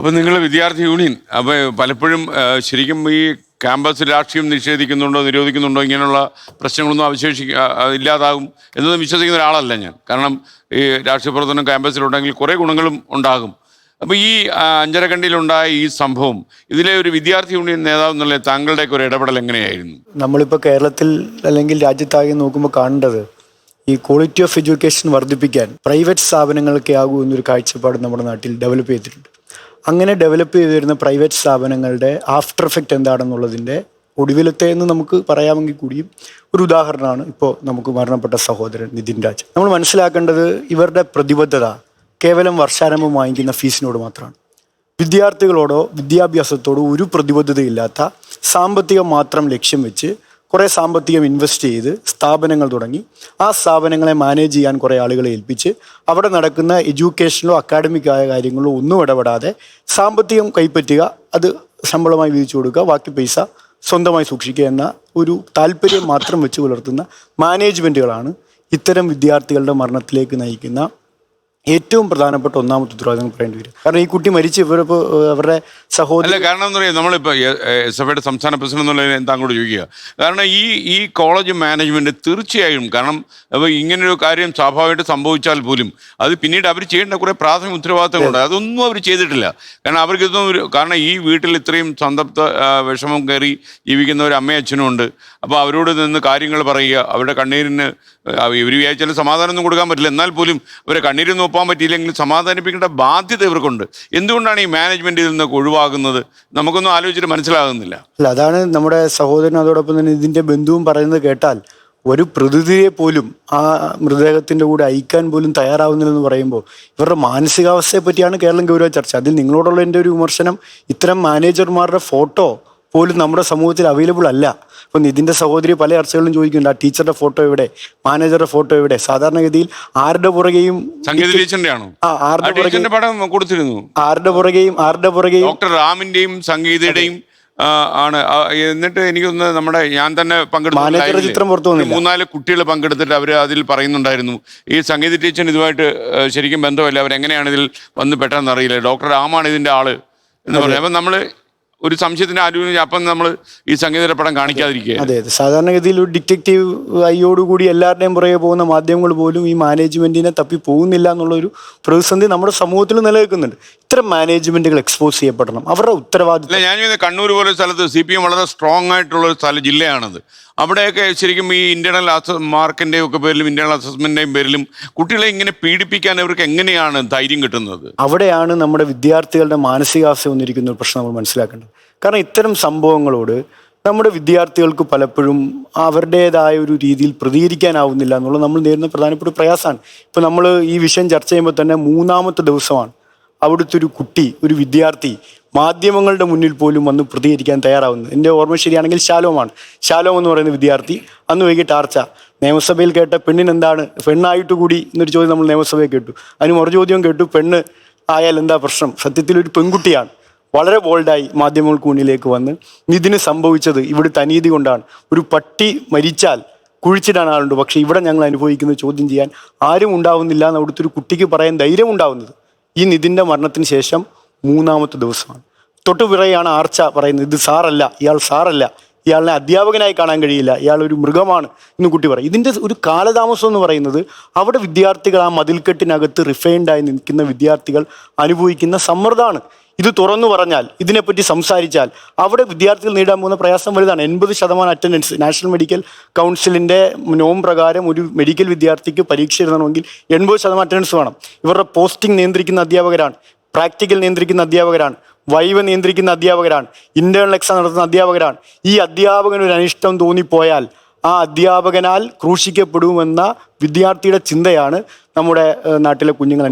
അപ്പോൾ നിങ്ങൾ വിദ്യാർത്ഥി യൂണിയൻ അപ്പോൾ പലപ്പോഴും ശരിക്കും ഈ ക്യാമ്പസ് രാഷ്ട്രീയം നിഷേധിക്കുന്നുണ്ടോ നിരോധിക്കുന്നുണ്ടോ ഇങ്ങനെയുള്ള പ്രശ്നങ്ങളൊന്നും ഇല്ലാതാകും എന്നൊന്നും വിശ്വസിക്കുന്ന ഒരാളല്ല ഞാൻ. കാരണം ഈ രാഷ്ട്രീയ പ്രവർത്തനം ക്യാമ്പസിലുണ്ടെങ്കിൽ കുറേ ഗുണങ്ങളും ഉണ്ടാകും. അപ്പോൾ ഈ അഞ്ചരക്കണ്ടിയിലുണ്ടായ ഈ സംഭവം ഇതിലെ ഒരു വിദ്യാർത്ഥി യൂണിയൻ നേതാവ് എന്നുള്ള താങ്കളുടെയൊക്കെ ഒരു ഇടപെടൽ എങ്ങനെയായിരുന്നു? നമ്മളിപ്പോൾ കേരളത്തിൽ അല്ലെങ്കിൽ രാജ്യത്താകെ നോക്കുമ്പോൾ കാണേണ്ടത് ഈ ക്വാളിറ്റി ഓഫ് എഡ്യൂക്കേഷൻ വർദ്ധിപ്പിക്കാൻ പ്രൈവറ്റ് സ്ഥാപനങ്ങളൊക്കെ ആകൂ എന്നൊരു കാഴ്ചപ്പാട് നമ്മുടെ നാട്ടിൽ ഡെവലപ്പ് ചെയ്തിട്ടുണ്ട്. അങ്ങനെ ഡെവലപ്പ് ചെയ്ത് വരുന്ന പ്രൈവറ്റ് സ്ഥാപനങ്ങളുടെ ആഫ്റ്റർ എഫക്റ്റ് എന്താണെന്നുള്ളതിൻ്റെ ഒടുവിലത്തെ എന്ന് നമുക്ക് പറയാമെങ്കിൽ കൂടിയും ഒരു ഉദാഹരണമാണ് ഇപ്പോൾ നമുക്ക് മരണപ്പെട്ട സഹോദരൻ നിതിൻ രാജ്. നമ്മൾ മനസ്സിലാക്കേണ്ടത് ഇവരുടെ പ്രതിബദ്ധത കേവലം വർഷാരംഭം വാങ്ങിക്കുന്ന ഫീസിനോട് മാത്രമാണ്. വിദ്യാർത്ഥികളോടോ വിദ്യാഭ്യാസത്തോടോ ഒരു പ്രതിബദ്ധതയില്ലാത്ത സാമ്പത്തികം മാത്രം ലക്ഷ്യം വെച്ച് കുറേ സാമ്പത്തികം ഇൻവെസ്റ്റ് ചെയ്ത് സ്ഥാപനങ്ങൾ തുടങ്ങി ആ സ്ഥാപനങ്ങളെ മാനേജ് ചെയ്യാൻ കുറേ ആളുകളെ ഏൽപ്പിച്ച് അവിടെ നടക്കുന്ന എഡ്യൂക്കേഷനിലോ അക്കാഡമിക്കായ കാര്യങ്ങളിലോ ഒന്നും ഇടപെടാതെ സാമ്പത്തികം കൈപ്പറ്റുക, അത് ശമ്പളമായി വിധിച്ചു കൊടുക്കുക, ബാക്കി പൈസ സ്വന്തമായി സൂക്ഷിക്കുക എന്ന ഒരു താല്പര്യം മാത്രം വെച്ച് പുലർത്തുന്ന മാനേജ്മെൻറ്റുകളാണ് ഇത്തരം വിദ്യാർത്ഥികളുടെ മരണത്തിലേക്ക് നയിക്കുന്ന ഏറ്റവും പ്രധാനപ്പെട്ട ഒന്നാമത്തെ ഉത്തരവാദിത്തം പറയേണ്ടി വരും. കാരണം ഈ കുട്ടി മരിച്ച് ഇവരിപ്പോൾ അവരുടെ സഹോദരൻ കാരണം എന്താ പറയുക, നമ്മളിപ്പോൾ എസ് എഫ് ഐയുടെ സംസ്ഥാന പ്രസിഡന്റ് എന്നുള്ളതിന് താങ്കളോട് ചോദിക്കുക. കാരണം ഈ കോളേജ് മാനേജ്മെൻറ്റ് തീർച്ചയായും, കാരണം അപ്പോൾ ഇങ്ങനൊരു കാര്യം സ്വാഭാവികമായിട്ട് സംഭവിച്ചാൽ പോലും അത് പിന്നീട് അവർ ചെയ്യേണ്ട കുറേ പ്രാഥമിക ഉത്തരവാദിത്തങ്ങളുണ്ട്. അതൊന്നും അവർ ചെയ്തിട്ടില്ല. കാരണം അവർക്കിതൊന്നും കാരണം ഈ വീട്ടിൽ ഇത്രയും സന്തപ്ത വിഷമം കയറി ജീവിക്കുന്ന ഒരു അമ്മയും അച്ഛനും ഉണ്ട്. അപ്പോൾ അവരോട് നിന്ന് കാര്യങ്ങൾ പറയുക, അവരുടെ കണ്ണീരിന് ഇവർ വിചാരിച്ചാലും സമാധാനമൊന്നും കൊടുക്കാൻ പറ്റില്ല. എന്നാൽ പോലും അവരെ കണ്ണീരൊന്നും ഒപ്പാൻ പറ്റിയില്ലെങ്കിൽ സമാധാനിപ്പിക്കേണ്ട ബാധ്യത ഇവർക്കുണ്ട്. എന്തുകൊണ്ടാണ് ഈ മാനേജ്മെൻറ്റിൽ നിന്നൊക്കെ ഒഴിവാകുന്നത്? നമുക്കൊന്നും ആലോചിച്ചിട്ട് മനസ്സിലാകുന്നില്ല. അല്ല, അതാണ് നമ്മുടെ സഹോദരൻ അതോടൊപ്പം തന്നെ ഇതിൻ്റെ ബന്ധുവും പറയുന്നത് കേട്ടാൽ ഒരു പ്രതിനിധിയെ പോലും ആ മൃതദേഹത്തിൻ്റെ കൂടെ അയക്കാൻ പോലും തയ്യാറാവുന്നില്ലെന്ന് പറയുമ്പോൾ ഇവരുടെ മാനസികാവസ്ഥയെ പറ്റിയാണ് കേരളം ഗൗരവ ചർച്ച. അതിൽ നിങ്ങളോടുള്ള എൻ്റെ ഒരു വിമർശനം, ഇത്തരം മാനേജർമാരുടെ ഫോട്ടോ പോലും നമ്മുടെ സമൂഹത്തിൽ അവൈലബിൾ അല്ല. ഇപ്പം ഇതിൻ്റെ സഹോദരി പല ചർച്ചകളിലും ചോദിക്കുന്നുണ്ട്, ആ ടീച്ചറുടെ ഫോട്ടോ എവിടെ, മാനേജറുടെ ഫോട്ടോ എവിടെ? സാധാരണഗതിയിൽ ആരുടെ പുറകെയും ആരുടെ പുറകെയും ഡോക്ടർ റാമിന്റെയും സംഗീതയുടെയും ആണ്. എന്നിട്ട് എനിക്കൊന്ന് ഞാൻ തന്നെ പങ്കെടുത്ത ചിത്രം പുറത്തു വന്നില്ല. 3-4 കുട്ടികൾ പങ്കെടുത്തിട്ട് അവർ അതിൽ പറയുന്നുണ്ടായിരുന്നു, ഈ സംഗീത ടീച്ചർ ഇതുമായിട്ട് ശരിക്കും ബന്ധമല്ല, അവരെങ്ങനെയാണ് ഇതിൽ വന്ന് പെട്ടെന്ന് അറിയില്ല, ഡോക്ടർ റാമാണ് ഇതിൻ്റെ ആള് എന്ന് പറയും. അപ്പം നമ്മൾ ഒരു സംശയത്തിന് ആലോചിച്ച് അപ്പം നമ്മൾ ഈ സംഗീത പടം കാണിക്കാതിരിക്കുക. അതെ, സാധാരണഗതിയിൽ ഒരു ഡിറ്റക്റ്റീവ് ഐയോടുകൂടി എല്ലാവരുടെയും പുറകെ പോകുന്ന മാധ്യമങ്ങൾ പോലും ഈ മാനേജ്മെന്റിനെ തപ്പി പോകുന്നില്ല എന്നുള്ളൊരു പ്രതിസന്ധി നമ്മുടെ സമൂഹത്തിൽ നിലനിൽക്കുന്നുണ്ട്. ഇത്തരം മാനേജ്മെന്റുകൾ എക്സ്പോസ് ചെയ്യപ്പെടണം, അവരുടെ ഉത്തരവാദിത്തം. ഞാൻ കണ്ണൂർ പോലെ സ്ഥലത്ത് CPM വളരെ സ്ട്രോങ് ആയിട്ടുള്ള ഒരു ജില്ലയാണത്. അവിടെയൊക്കെ ശരിക്കും ഈ ഇന്റേണൽ മാർക്കിൻ്റെയും ഒക്കെ പേരിലും ഇന്റേണൽ അസസ്മെന്റിൻ്റെയും പേരിലും കുട്ടികളെ ഇങ്ങനെ പീഡിപ്പിക്കാൻ അവർക്ക് എങ്ങനെയാണ് ധൈര്യം കിട്ടുന്നത്? അവിടെയാണ് നമ്മുടെ വിദ്യാർത്ഥികളുടെ മാനസികാവസ്ഥ വന്നിരിക്കുന്ന ഒരു പ്രശ്നം നമ്മൾ മനസ്സിലാക്കേണ്ടത്. കാരണം ഇത്തരം സംഭവങ്ങളോട് നമ്മുടെ വിദ്യാർത്ഥികൾക്ക് പലപ്പോഴും അവരുടേതായ ഒരു രീതിയിൽ പ്രതികരിക്കാനാവുന്നില്ല എന്നുള്ളത് നമ്മൾ നേരിടുന്ന പ്രധാനപ്പെട്ട പ്രയാസമാണ്. ഇപ്പം നമ്മൾ ഈ വിഷയം ചർച്ച ചെയ്യുമ്പോൾ തന്നെ 3-ാമത്തെ ദിവസമാണ് അവിടുത്തെ ഒരു കുട്ടി, ഒരു വിദ്യാർത്ഥി മാധ്യമങ്ങളുടെ മുന്നിൽ പോലും വന്ന് പ്രതികരിക്കാൻ തയ്യാറാവുന്നത്. എൻ്റെ ഓർമ്മ ശരിയാണെങ്കിൽ ശാലോം എന്ന് പറയുന്ന വിദ്യാർത്ഥി അന്ന് വൈകിട്ട് ആർച്ച നിയമസഭയിൽ കേട്ട പെണ്ണിനെന്താണ്, പെണ്ണായിട്ട് കൂടി എന്നൊരു ചോദ്യം നമ്മൾ നിയമസഭയിൽ കേട്ടു. അതിന് മറുചോദ്യം കേട്ടു, പെണ്ണ് ആയാൽ എന്താ പ്രശ്നം? സത്യത്തിൽ ഒരു പെൺകുട്ടിയാണ്. വളരെ ബോൾഡായി മാധ്യമങ്ങൾക്ക് മുന്നിലേക്ക് വന്ന് ഇതിന് സംഭവിച്ചത് ഇവിടുത്തെ അനീതി കൊണ്ടാണ്. ഒരു പട്ടി മരിച്ചാൽ കുഴിച്ചിടാൻ ആളുണ്ട്, പക്ഷേ ഇവിടെ ഞങ്ങൾ അനുഭവിക്കുന്നത് ചോദ്യം ചെയ്യാൻ ആരും ഉണ്ടാവുന്നില്ല എന്ന് അവിടുത്തെ ഒരു കുട്ടിക്ക് പറയാൻ ധൈര്യം ഉണ്ടാവുന്നത് ഈ നിതിൻ്റെ മരണത്തിന് ശേഷം 3-ാമത്തെ ദിവസമാണ്. തൊട്ടുപിറകെയാണ് ആർച്ച പറയുന്നത്, ഇത് സാറല്ല, ഇയാൾ സാറല്ല, ഇയാളിനെ അധ്യാപകനായി കാണാൻ കഴിയില്ല, ഇയാൾ ഒരു മൃഗമാണ് എന്ന് കുട്ടി പറയും. ഇതിൻ്റെ ഒരു കാലതാമസം എന്ന് പറയുന്നത് അവിടെ വിദ്യാർത്ഥികൾ, ആ മതിൽക്കെട്ടിനകത്ത് റിഫൈൻഡായി നിൽക്കുന്ന വിദ്യാർത്ഥികൾ അനുഭവിക്കുന്ന സമ്മർദ്ദമാണ്. ഇത് തുറന്നു പറഞ്ഞാൽ, ഇതിനെപ്പറ്റി സംസാരിച്ചാൽ അവിടെ വിദ്യാർത്ഥികൾ നേടാൻ പോകുന്ന പ്രയാസം വലുതാണ്. 80% അറ്റൻഡൻസ് നാഷണൽ മെഡിക്കൽ കൗൺസിലിൻ്റെ നോം പ്രകാരം ഒരു മെഡിക്കൽ വിദ്യാർത്ഥിക്ക് പരീക്ഷ എഴുതണമെങ്കിൽ 80% അറ്റൻഡൻസ് വേണം. ഇവരുടെ പോസ്റ്റിംഗ് നിയന്ത്രിക്കുന്ന അധ്യാപകരാണ്, പ്രാക്ടിക്കൽ നിയന്ത്രിക്കുന്ന അധ്യാപകരാണ്, വൈവ നിയന്ത്രിക്കുന്ന അധ്യാപകരാണ്, ഇന്റേണൽ എക്സാം നടത്തുന്ന അധ്യാപകരാണ്. ഈ അധ്യാപകന് ഒരു അനിഷ്ടം തോന്നിപ്പോയാൽ ആ അധ്യാപകനാൽ ക്രൂശിക്കപ്പെടുമെന്ന വിദ്യാർത്ഥിയുടെ ചിന്തയാണ് നമ്മുടെ നാട്ടിലെ കുഞ്ഞുങ്ങൾ.